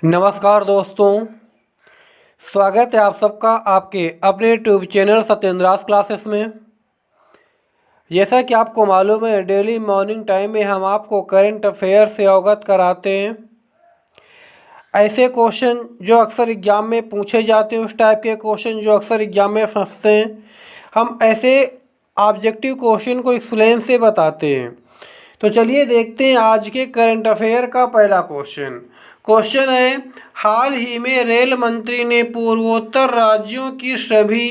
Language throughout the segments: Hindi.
नमस्कार दोस्तों, स्वागत है आप सबका आपके अपने यूट्यूब चैनल सत्येंद्रास क्लासेस में। जैसा कि आपको मालूम है, डेली मॉर्निंग टाइम में हम आपको करंट अफेयर से अवगत कराते हैं। ऐसे क्वेश्चन जो अक्सर एग्ज़ाम में पूछे जाते हैं, उस टाइप के क्वेश्चन जो अक्सर एग्ज़ाम में फंसते हैं, हम ऐसे ऑब्जेक्टिव क्वेश्चन को एक्सप्लेन से बताते हैं। तो चलिए देखते हैं आज के करंट अफेयर का पहला क्वेश्चन है, हाल ही में रेल मंत्री ने पूर्वोत्तर राज्यों की सभी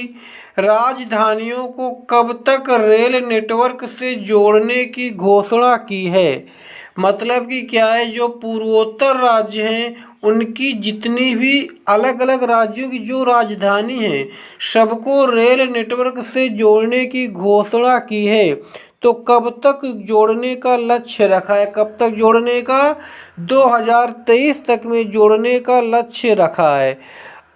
राजधानियों को कब तक रेल नेटवर्क से जोड़ने की घोषणा की है। मतलब कि क्या है, जो पूर्वोत्तर राज्य हैं उनकी जितनी भी अलग अलग राज्यों की जो राजधानी है सबको रेल नेटवर्क से जोड़ने की घोषणा की है। तो कब तक जोड़ने का लक्ष्य रखा है, कब तक जोड़ने का, 2023 तक में जोड़ने का लक्ष्य रखा है।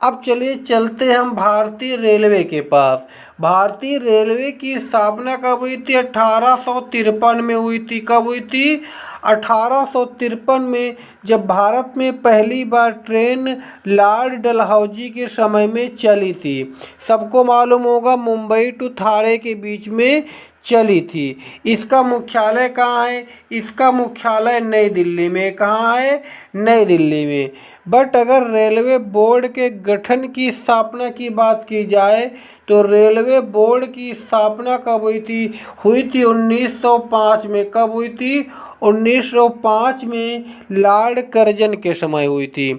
अब चलिए चलते हम भारतीय रेलवे के पास। भारतीय रेलवे की स्थापना कब हुई थी? 1853 में हुई थी। कब हुई थी? 1853 में, जब भारत में पहली बार ट्रेन लॉर्ड डलहौजी के समय में चली थी। सबको मालूम होगा, मुंबई टू थाने के बीच में चली थी। इसका मुख्यालय कहाँ है? इसका मुख्यालय नई दिल्ली में। कहाँ है? नई दिल्ली में। बट अगर रेलवे बोर्ड के गठन की स्थापना की बात की जाए तो रेलवे बोर्ड की स्थापना कब हुई थी? हुई थी 1905 में। कब हुई थी? 1905 में लॉर्ड कर्जन के समय हुई थी।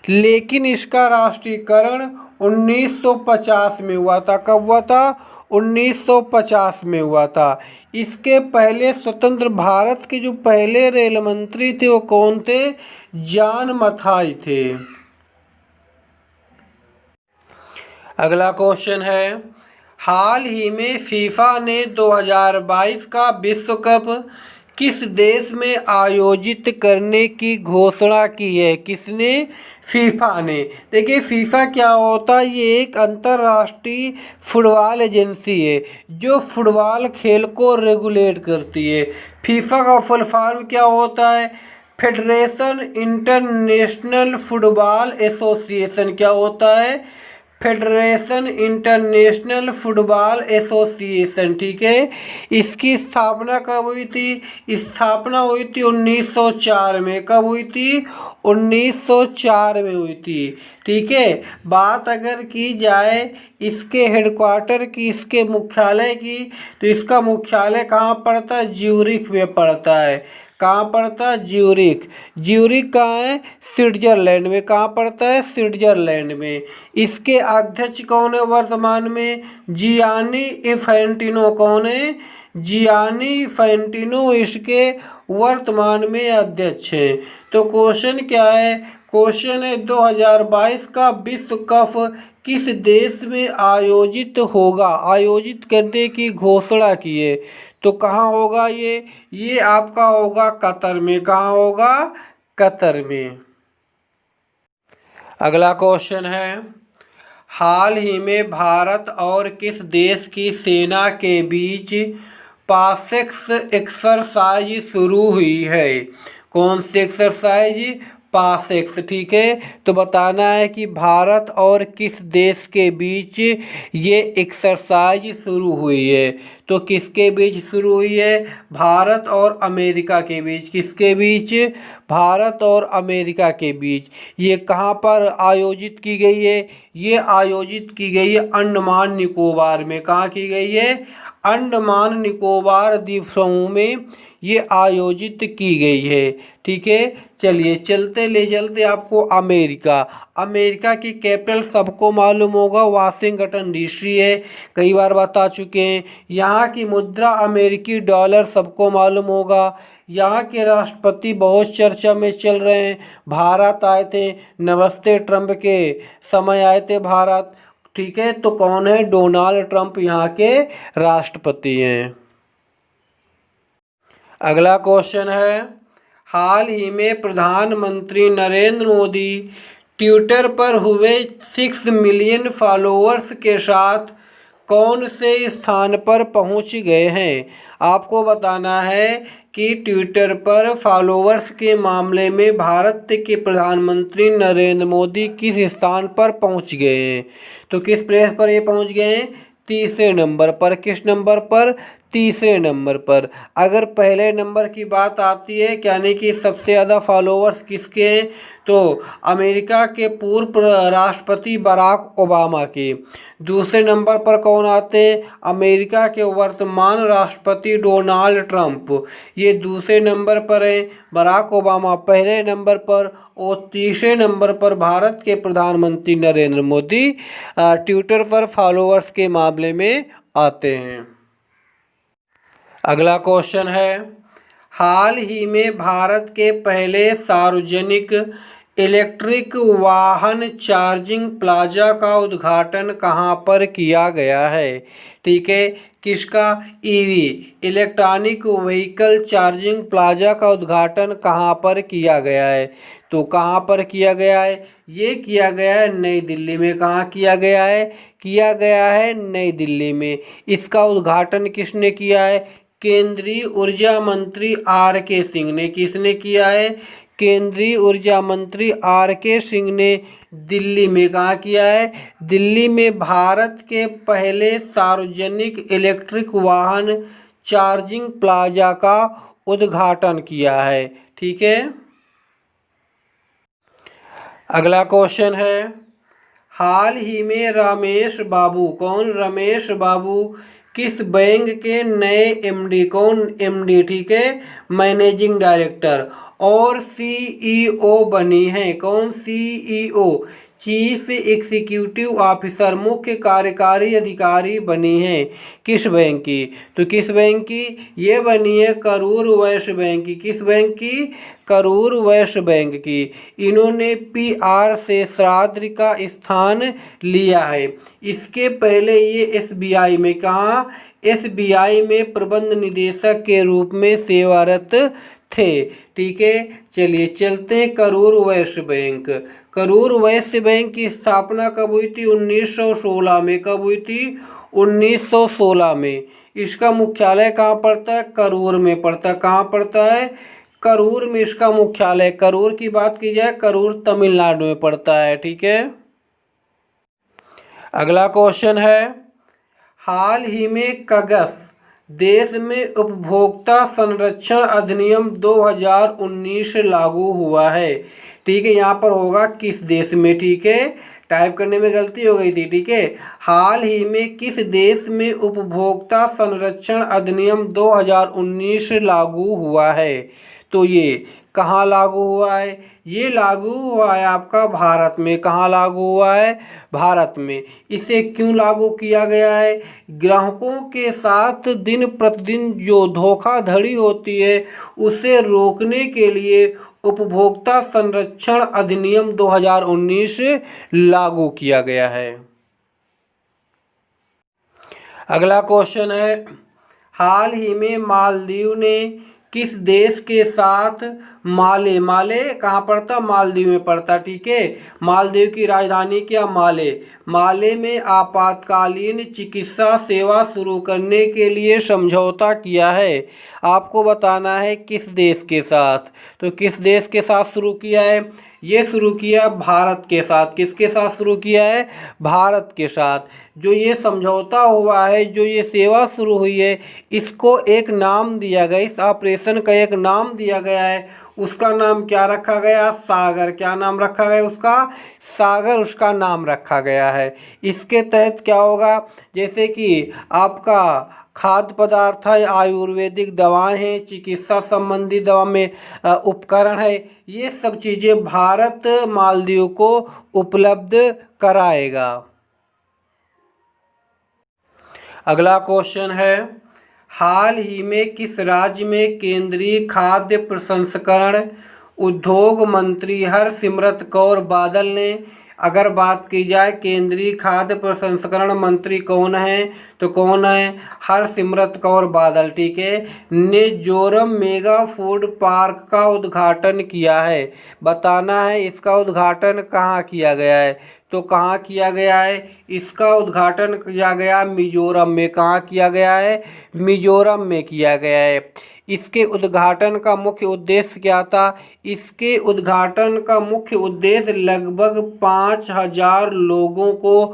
लेकिन इसका राष्ट्रीयकरण 1950 में हुआ था। कब हुआ था? 1950 में हुआ था। इसके पहले स्वतंत्र भारत के जो पहले रेल मंत्री थे वो कौन थे? जॉन मथाई थे। अगला क्वेश्चन है, हाल ही में फीफा ने 2022 का विश्व कप किस देश में आयोजित करने की घोषणा की है? किसने? फीफा ने। देखिए, फीफा क्या होता है? ये एक अंतर्राष्ट्रीय फुटबॉल एजेंसी है जो फुटबॉल खेल को रेगुलेट करती है। फीफा का फुल फॉर्म क्या होता है? Federation international football association. क्या होता है? Federation international football association. ठीक है। इसकी स्थापना कब हुई थी? स्थापना हुई थी 1904 में। कब हुई थी? 1904 में हुई थी। ठीक है। बात अगर की जाए इसके हेडक्वार्टर की, इसके मुख्यालय की, तो इसका मुख्यालय कहाँ पड़ता है? ज्यूरिख में पड़ता है। कहाँ पड़ता है? ज्यूरिख। ज्यूरिख कहाँ है? स्विट्जरलैंड में। कहाँ पड़ता है? स्विट्जरलैंड में। इसके अध्यक्ष कौन है वर्तमान में? Gianni Infantino. कौन है? जियानी इन्फैंटिनो इसके वर्तमान में अध्यक्ष हैं। तो क्वेश्चन क्या है? क्वेश्चन है 2022 का विश्व कप किस देश में आयोजित होगा? आयोजित करने की घोषणा की है। तो कहाँ होगा ये आपका होगा कतर में। कहाँ होगा? कतर में। अगला क्वेश्चन है, हाल ही में भारत और किस देश की सेना के बीच पासेक्स एक्सरसाइज शुरू हुई है? कौन सी एक्सरसाइज? पासेक्स। ठीक है। तो बताना है कि भारत और किस देश के बीच ये एक्सरसाइज शुरू हुई है। तो किसके बीच शुरू हुई है? भारत और अमेरिका के बीच। किसके बीच? भारत और अमेरिका के बीच। ये कहाँ पर आयोजित की गई है? ये आयोजित की गई है अंडमान निकोबार में। कहाँ की गई है? अंडमान निकोबार द्वीप समूह में ये आयोजित की गई है। ठीक है। चलिए चलते आपको अमेरिका। अमेरिका की कैपिटल सबको मालूम होगा, वाशिंगटन डीसी है। कई बार बता चुके हैं। यहाँ की मुद्रा अमेरिकी डॉलर सबको मालूम होगा। यहाँ के राष्ट्रपति बहुत चर्चा में चल रहे हैं। भारत आए थे, नमस्ते ट्रंप के समय आए थे भारत। ठीक है। तो कौन है? डोनाल्ड ट्रंप यहाँ के राष्ट्रपति हैं। अगला क्वेश्चन है, हाल ही में प्रधानमंत्री नरेंद्र मोदी ट्विटर पर हुए 6 मिलियन फॉलोअर्स के साथ कौन से स्थान पर पहुंच गए हैं? आपको बताना है कि ट्विटर पर फॉलोअर्स के मामले में भारत के प्रधानमंत्री नरेंद्र मोदी किस स्थान पर पहुंच गए हैं। तो किस प्लेस पर ये पहुंच गए हैं? तीसरे नंबर पर। किस नंबर पर? तीसरे नंबर पर। अगर पहले नंबर की बात आती है यानी कि सबसे ज़्यादा फॉलोअर्स किसके हैं, तो अमेरिका के पूर्व राष्ट्रपति बराक ओबामा के। दूसरे नंबर पर कौन आते हैं? अमेरिका के वर्तमान राष्ट्रपति डोनाल्ड ट्रंप, ये दूसरे नंबर पर है। बराक ओबामा पहले नंबर पर और तीसरे नंबर पर भारत के प्रधानमंत्री नरेंद्र मोदी ट्विटर पर फॉलोअर्स के मामले में आते हैं। अगला क्वेश्चन है, हाल ही में भारत के पहले सार्वजनिक इलेक्ट्रिक वाहन चार्जिंग प्लाजा का उद्घाटन कहाँ पर किया गया है? ठीक है, किसका? EV electronic vehicle charging plaza का उद्घाटन कहाँ पर किया गया है? तो कहाँ पर किया गया है? ये किया गया है नई दिल्ली में। कहाँ किया गया है? किया गया है नई दिल्ली में। इसका उद्घाटन किसने किया है? केंद्रीय ऊर्जा मंत्री आर के सिंह ने। किसने किया है? केंद्रीय ऊर्जा मंत्री आर के सिंह ने दिल्ली में। कहाँ किया है? दिल्ली में भारत के पहले सार्वजनिक इलेक्ट्रिक वाहन चार्जिंग प्लाजा का उद्घाटन किया है। ठीक है, अगला क्वेश्चन है, हाल ही में रमेश बाबू, कौन? रमेश बाबू किस बैंक के नए एमडी? कौन एमडी? ठीक है, मैनेजिंग डायरेक्टर और सीईओ बनी है। कौन? सीईओ, चीफ एग्जीक्यूटिव ऑफिसर, मुख्य कार्यकारी अधिकारी बनी है। किस बैंक की? तो किस बैंक की? ये बनी है करूर वैश्य बैंक की। किस बैंक की? करूर वैश्य बैंक की। इन्होंने पीआर से श्राद्ध का स्थान लिया है। इसके पहले ये एसबीआई में, कहाँ? एसबीआई में प्रबंध निदेशक के रूप में सेवारत थे। ठीक है, चलिए चलते हैं करूर वैश्य बैंक। करूर वैश्य बैंक की स्थापना कब हुई थी? 1916 में। कब हुई थी? 1916 में। इसका मुख्यालय कहाँ पड़ता है? करूर में पड़ता है। कहाँ पड़ता है? करूर में इसका मुख्यालय। करूर की बात की जाए, करूर तमिलनाडु में पड़ता है। ठीक है, अगला क्वेश्चन है, हाल ही में कगस देश में उपभोक्ता संरक्षण अधिनियम 2019 लागू हुआ है। ठीक है, यहाँ पर होगा किस देश में? ठीक है, टाइप करने में गलती हो गई थी। ठीक है, हाल ही में किस देश में उपभोक्ता संरक्षण अधिनियम 2019 लागू हुआ है? तो ये कहाँ लागू हुआ है? ये लागू हुआ है आपका भारत में। कहाँ लागू हुआ है? भारत में। इसे क्यों लागू किया गया है? ग्राहकों के साथ दिन प्रतिदिन जो धोखाधड़ी होती है उसे रोकने के लिए उपभोक्ता संरक्षण अधिनियम 2019 लागू किया गया है। अगला क्वेश्चन है, हाल ही में मालदीव ने किस देश के साथ माले, माले कहाँ पड़ता? मालदीव में पड़ता। ठीक है, मालदीव की राजधानी क्या? माले। माले में आपातकालीन चिकित्सा सेवा शुरू करने के लिए समझौता किया है। आपको बताना है किस देश के साथ। तो किस देश के साथ शुरू किया है? ये शुरू किया भारत के साथ। किसके साथ शुरू किया है? भारत के साथ। जो ये समझौता हुआ है, जो ये सेवा शुरू हुई है, इसको एक नाम दिया गया, इस ऑपरेशन का एक नाम दिया गया है। उसका नाम क्या रखा गया? सागर। क्या नाम रखा गया उसका? सागर उसका नाम रखा गया है। इसके तहत क्या होगा? जैसे कि आपका खाद्य पदार्थ है, आयुर्वेदिक दवाएं हैं, चिकित्सा संबंधी दवा में उपकरण है, ये सब चीज़ें भारत मालदीव को उपलब्ध कराएगा। अगला क्वेश्चन है, हाल ही में किस राज्य में केंद्रीय खाद्य प्रसंस्करण उद्योग मंत्री हरसिमरत कौर बादल ने, अगर बात की जाए केंद्रीय खाद्य प्रसंस्करण मंत्री कौन है, तो कौन है? हरसिमरत कौर बादल, ठीक है, ने जोरम मेगा फूड पार्क का उद्घाटन किया है। बताना है इसका उद्घाटन कहाँ किया गया है। तो कहाँ किया गया है? इसका उद्घाटन किया गया मिजोरम में। कहाँ किया गया है? मिजोरम में किया गया है। इसके उद्घाटन का मुख्य उद्देश्य क्या था? इसके उद्घाटन का मुख्य उद्देश्य लगभग 5,000 लोगों को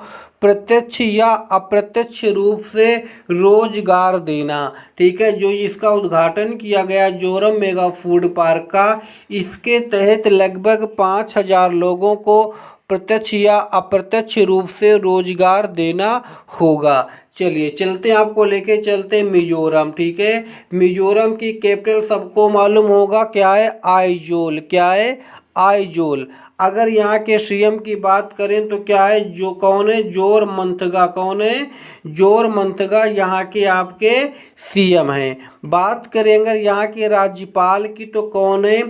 प्रत्यक्ष या अप्रत्यक्ष रूप से रोजगार देना, ठीक है। जो इसका उद्घाटन किया गया जोरम मेगा फूड पार्क का, इसके तहत लगभग 5,000 लोगों को प्रत्यक्ष या अप्रत्यक्ष रूप से रोजगार देना होगा। चलिए चलते हैं, आपको लेके चलते हैं मिजोरम, ठीक है। मिजोरम की कैपिटल सबको मालूम होगा, क्या है? आइजोल। क्या है? आइजोल। अगर यहाँ के सीएम की बात करें तो क्या है? जो कौन है? जोरमथंगा। कौन है? जोरमथंगा यहाँ के आपके सीएम हैं। बात करें अगर यहाँ के राज्यपाल की तो कौन है?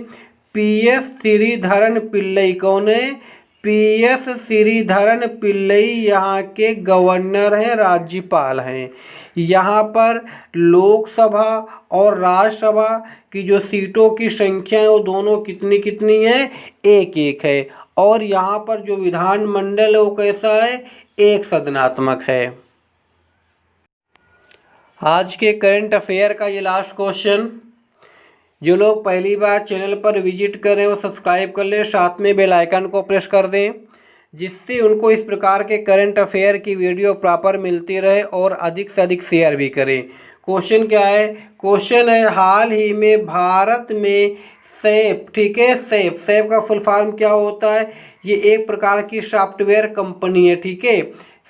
पीएस श्रीधरन पिल्लई। कौन है? पीएस श्रीधरन पिल्लई यहाँ के गवर्नर हैं, राज्यपाल हैं। यहाँ पर लोकसभा और राज्यसभा की जो सीटों की संख्या है वो दोनों कितनी कितनी है? एक एक है। और यहाँ पर जो विधानमंडल है वो कैसा है? एक सदनात्मक है। आज के करंट अफेयर का ये लास्ट क्वेश्चन। जो लोग पहली बार चैनल पर विजिट करें वो सब्सक्राइब कर लें, साथ में बेल आइकन को प्रेस कर दें, जिससे उनको इस प्रकार के करंट अफेयर की वीडियो प्रॉपर मिलती रहे, और अधिक से अधिक शेयर भी करें। क्वेश्चन क्या है? क्वेश्चन है, हाल ही में भारत में सैप, ठीक है, सैप का फुल फॉर्म क्या होता है? ये एक प्रकार की सॉफ्टवेयर कंपनी है, ठीक है।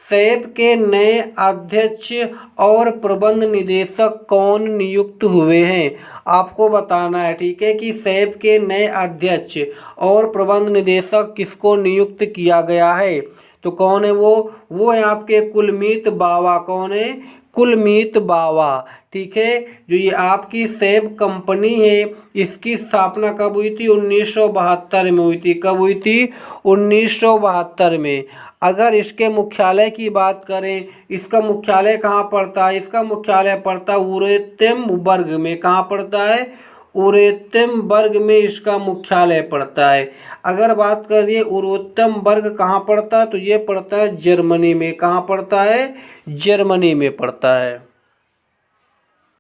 सैप के नए अध्यक्ष और प्रबंध निदेशक कौन नियुक्त हुए हैं? आपको बताना है, ठीक है, कि सैप के नए अध्यक्ष और प्रबंध निदेशक किसको नियुक्त किया गया है। तो कौन है वो है आपके कुलमीत बावा। कौन है? कुलमीत बावा, ठीक है। जो ये आपकी सैप कंपनी है, इसकी स्थापना कब हुई थी? 1972 में हुई थी। कब हुई थी? 1972 में। अगर इसके मुख्यालय की बात करें, इसका मुख्यालय कहाँ पड़ता है? इसका मुख्यालय पड़ता है उरेतेम्बर्ग में। कहाँ पड़ता है? उरेतेम्बर्ग में इसका मुख्यालय पड़ता है। अगर बात करिए उरेतेम्बर्ग कहाँ पड़ता है, तो ये पड़ता है जर्मनी में। कहाँ पड़ता है? जर्मनी में पड़ता है।